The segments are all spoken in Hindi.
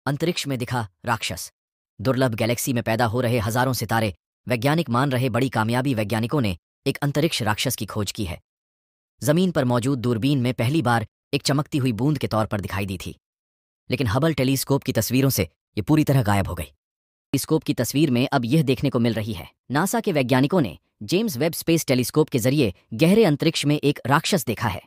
अंतरिक्ष में दिखा राक्षस। दुर्लभ गैलेक्सी में पैदा हो रहे हजारों सितारे वैज्ञानिक मान रहे बड़ी कामयाबी। वैज्ञानिकों ने एक अंतरिक्ष राक्षस की खोज की है। जमीन पर मौजूद दूरबीन में पहली बार एक चमकती हुई बूंद के तौर पर दिखाई दी थी, लेकिन हबल टेलीस्कोप की तस्वीरों से ये पूरी तरह गायब हो गई। टेलीस्कोप की तस्वीर में अब यह देखने को मिल रही है, नासा के वैज्ञानिकों ने जेम्स वेब स्पेस टेलीस्कोप के जरिए गहरे अंतरिक्ष में एक राक्षस देखा है।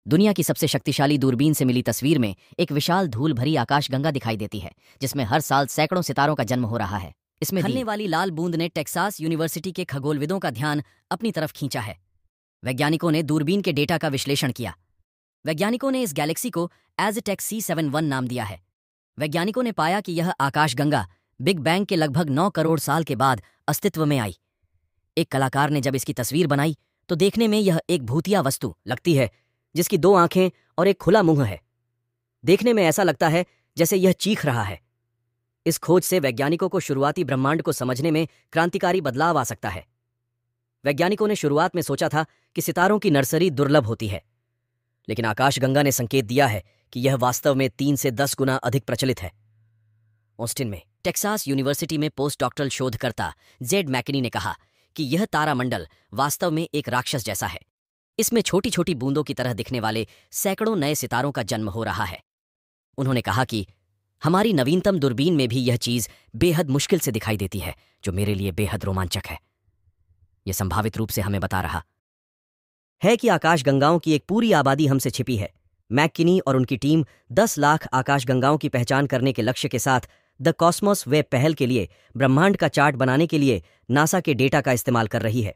दुनिया की सबसे शक्तिशाली दूरबीन से मिली तस्वीर में एक विशाल धूल भरी आकाशगंगा दिखाई देती है, जिसमें हर साल सैकड़ों सितारों का जन्म हो रहा है। इसमें खलने वाली लाल बूंद ने टेक्सास यूनिवर्सिटी के खगोलविदों का ध्यान अपनी तरफ खींचा है। वैज्ञानिकों ने दूरबीन के डेटा का विश्लेषण किया। वैज्ञानिकों ने इस गैलेक्सी को एज़टेक C71 नाम दिया है। वैज्ञानिकों ने पाया कि यह आकाशगंगा बिग बैंग के लगभग 9 करोड़ साल के बाद अस्तित्व में आई। एक कलाकार ने जब इसकी तस्वीर बनाई तो देखने में यह एक भूतिया वस्तु लगती है, जिसकी 2 आंखें और एक खुला मुंह है। देखने में ऐसा लगता है जैसे यह चीख रहा है। इस खोज से वैज्ञानिकों को शुरुआती ब्रह्मांड को समझने में क्रांतिकारी बदलाव आ सकता है। वैज्ञानिकों ने शुरुआत में सोचा था कि सितारों की नर्सरी दुर्लभ होती है, लेकिन आकाशगंगा ने संकेत दिया है कि यह वास्तव में 3 से 10 गुना अधिक प्रचलित है। ऑस्टिन में टेक्सास यूनिवर्सिटी में पोस्ट डॉक्टरल शोधकर्ता जेड मैकिनी ने कहा कि यह तारामंडल वास्तव में एक राक्षस जैसा है। इसमें छोटी छोटी बूंदों की तरह दिखने वाले सैकड़ों नए सितारों का जन्म हो रहा है। उन्होंने कहा कि हमारी नवीनतम दूरबीन में भी यह चीज बेहद मुश्किल से दिखाई देती है, जो मेरे लिए बेहद रोमांचक है। यह संभावित रूप से हमें बता रहा है कि आकाशगंगाओं की एक पूरी आबादी हमसे छिपी है। मैकिनी और उनकी टीम 10 लाख आकाशगंगाओं की पहचान करने के लक्ष्य के साथ द कॉस्मोस वेब पहल के लिए ब्रह्मांड का चार्ट बनाने के लिए नासा के डेटा का इस्तेमाल कर रही है।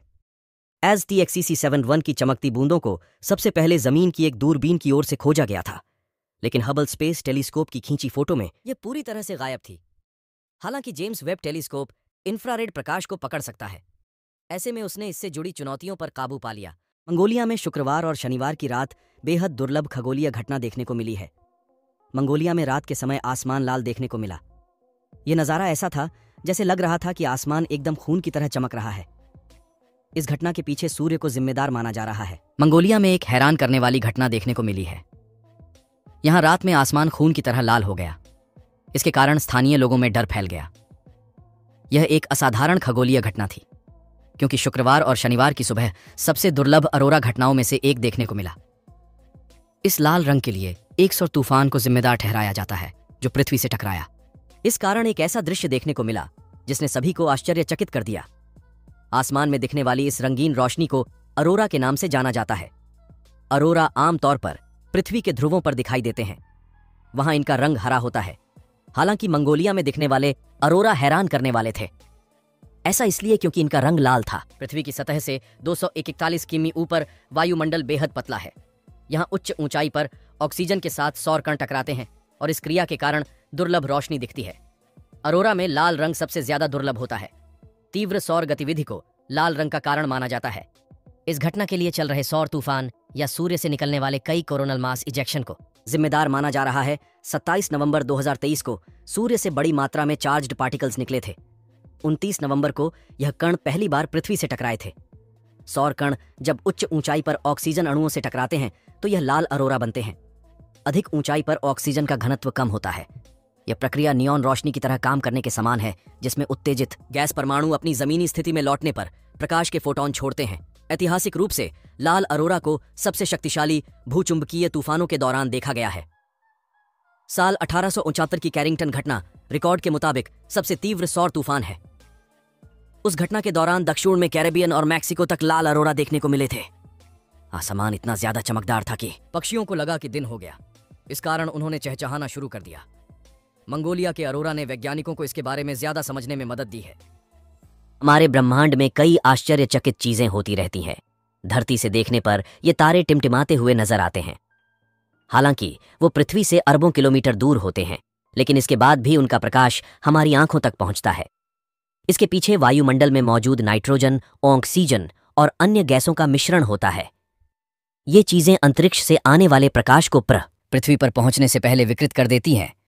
एज़टेक C71 की चमकती बूंदों को सबसे पहले जमीन की एक दूरबीन की ओर से खोजा गया था, लेकिन हबल स्पेस टेलीस्कोप की खींची फोटो में यह पूरी तरह से गायब थी। हालांकि जेम्स वेब टेलीस्कोप इंफ्रारेड प्रकाश को पकड़ सकता है, ऐसे में उसने इससे जुड़ी चुनौतियों पर काबू पा लिया। मंगोलिया में शुक्रवार और शनिवार की रात बेहद दुर्लभ खगोलीय घटना देखने को मिली है। मंगोलिया में रात के समय आसमान लाल देखने को मिला। यह नज़ारा ऐसा था जैसे लग रहा था कि आसमान एकदम खून की तरह चमक रहा है। इस घटना के पीछे सूर्य को जिम्मेदार माना जा रहा है। मंगोलिया में एक हैरान करने वाली घटना देखने को मिली है। यहां रात में आसमान खून की तरह लाल हो गया। इसके कारण स्थानीय लोगों में डर फैल गया। यह एक असाधारण खगोलीय घटना थी, क्योंकि शुक्रवार और शनिवार की सुबह सबसे दुर्लभ अरोरा घटनाओं में से एक देखने को मिला। इस लाल रंग के लिए एक सौर तूफान को जिम्मेदार ठहराया जाता है, जो पृथ्वी से टकराया। इस कारण एक ऐसा दृश्य देखने को मिला जिसने सभी को आश्चर्यचकित कर दिया। आसमान में दिखने वाली इस रंगीन रोशनी को अरोरा के नाम से जाना जाता है। अरोरा आमतौर पर पृथ्वी के ध्रुवों पर दिखाई देते हैं। वहां इनका रंग हरा होता है। हालांकि मंगोलिया में दिखने वाले अरोरा हैरान करने वाले थे। ऐसा इसलिए क्योंकि इनका रंग लाल था। पृथ्वी की सतह से 241 किमी ऊपर वायुमंडल बेहद पतला है। यहाँ उच्च ऊंचाई पर ऑक्सीजन के साथ सौर कण टकराते हैं और इस क्रिया के कारण दुर्लभ रोशनी दिखती है। अरोरा में लाल रंग सबसे ज्यादा दुर्लभ होता है। तीव्र सौर गतिविधि को लाल रंग का कारण माना जाता है। इस घटना के लिए चल रहे सौर तूफान या सूर्य से निकलने वाले कई कोरोनल मास इजेक्शन को जिम्मेदार माना जा रहा है। 27 नवंबर 2023 को सूर्य से बड़ी मात्रा में चार्ज्ड पार्टिकल्स निकले थे। 29 नवंबर को यह कण पहली बार पृथ्वी से टकराए थे। सौर कण जब उच्च ऊंचाई पर ऑक्सीजन अणुओं से टकराते हैं तो यह लाल अरोरा बनते हैं। अधिक ऊंचाई पर ऑक्सीजन का घनत्व कम होता है। यह प्रक्रिया नियॉन रोशनी की तरह काम करने के समान है, जिसमें उत्तेजित गैस परमाणु अपनी जमीनी स्थिति में लौटने पर प्रकाश के फोटोन छोड़ते हैं। ऐतिहासिक रूप से लाल अरोरा को सबसे शक्तिशाली भूचुंबकीय तूफानों के दौरान देखा गया है। साल 1869 की कैरिंगटन घटना रिकॉर्ड के मुताबिक सबसे तीव्र सौर तूफान है। उस घटना के दौरान दक्षिण में कैरेबियन और मैक्सिको तक लाल अरोरा देखने को मिले थे। आसमान इतना ज्यादा चमकदार था कि पक्षियों को लगा कि दिन हो गया। इस कारण उन्होंने चहचहाना शुरू कर दिया। मंगोलिया के अरोरा ने वैज्ञानिकों को इसके बारे में ज्यादा समझने में मदद दी है। हमारे ब्रह्मांड में कई आश्चर्यचकित चीजें होती रहती हैं। धरती से देखने पर ये तारे टिमटिमाते हुए नजर आते हैं। हालांकि वो पृथ्वी से अरबों किलोमीटर दूर होते हैं, लेकिन इसके बाद भी उनका प्रकाश हमारी आंखों तक पहुंचता है। इसके पीछे वायुमंडल में मौजूद नाइट्रोजन, ऑक्सीजन और अन्य गैसों का मिश्रण होता है। ये चीजें अंतरिक्ष से आने वाले प्रकाश को पृथ्वी पर पहुंचने से पहले विकृत कर देती हैं